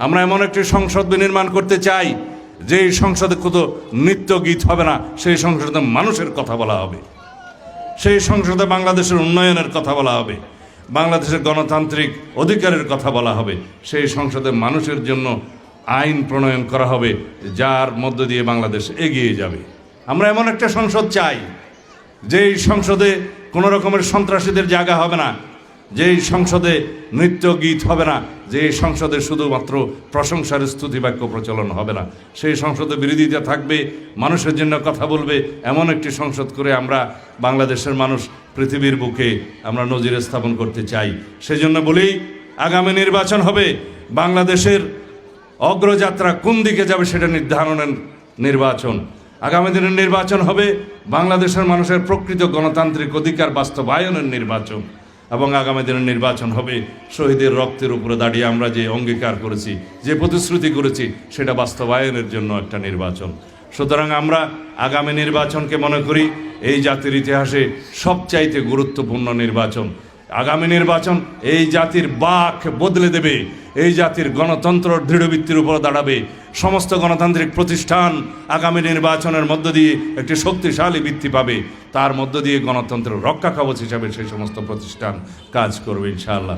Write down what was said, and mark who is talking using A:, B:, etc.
A: আমরা এমন একটি সংসদ বিনির্মাণ করতে চাই যে সংসদে কোনো নৃত্য গীত হবে না, সেই সংসদে মানুষের কথা বলা হবে, সেই সংসদে বাংলাদেশের উন্নয়নের কথা বলা হবে, বাংলাদেশের গণতান্ত্রিক অধিকারের কথা বলা হবে, সেই সংসদে মানুষের জন্য আইন প্রণয়ন করা হবে যার মধ্য দিয়ে বাংলাদেশ এগিয়ে যাবে। আমরা এমন একটা সংসদ চাই যেই সংসদে কোনো রকমের সন্ত্রাসীদের জায়গা হবে না, যেই সংসদে নৃত্য গীত হবে না, যে সংসদে শুধুমাত্র প্রশংসার স্তুতি বাক্য প্রচলন হবে না, সেই সংসদে বিরোধিতা থাকবে, মানুষের জন্য কথা বলবে। এমন একটি সংসদ করে আমরা বাংলাদেশের মানুষ পৃথিবীর বুকে আমরা নজির স্থাপন করতে চাই। সেজন্য বলি, আগামী নির্বাচন হবে বাংলাদেশের অগ্রযাত্রা কোন দিকে যাবে সেটা নির্ধারণের নির্বাচন। আগামী দিনের নির্বাচন হবে বাংলাদেশের মানুষের প্রকৃত গণতান্ত্রিক অধিকার বাস্তবায়নের নির্বাচন, এবং আগামী দিনের নির্বাচন হবে শহীদের রক্তের উপরে দাঁড়িয়ে আমরা যে অঙ্গীকার করেছি, যে প্রতিশ্রুতি করেছি, সেটা বাস্তবায়নের জন্য একটা নির্বাচন। সুতরাং আমরা আগামী নির্বাচনকে মনে করি এই জাতির ইতিহাসে সবচাইতে গুরুত্বপূর্ণ নির্বাচন। আগামী নির্বাচন এই জাতির বাক বদলে দেবে, এই জাতির গণতন্ত্র দৃঢ়ভিত্তির উপর দাঁড়াবে। সমস্ত গণতান্ত্রিক প্রতিষ্ঠান আগামী নির্বাচনের মধ্য দিয়ে একটি শক্তিশালী ভিত্তি পাবে, তার মধ্য দিয়ে গণতন্ত্রের রক্ষা কবচ হিসাবে সেই সমস্ত প্রতিষ্ঠান কাজ করবে ইনশাআল্লাহ।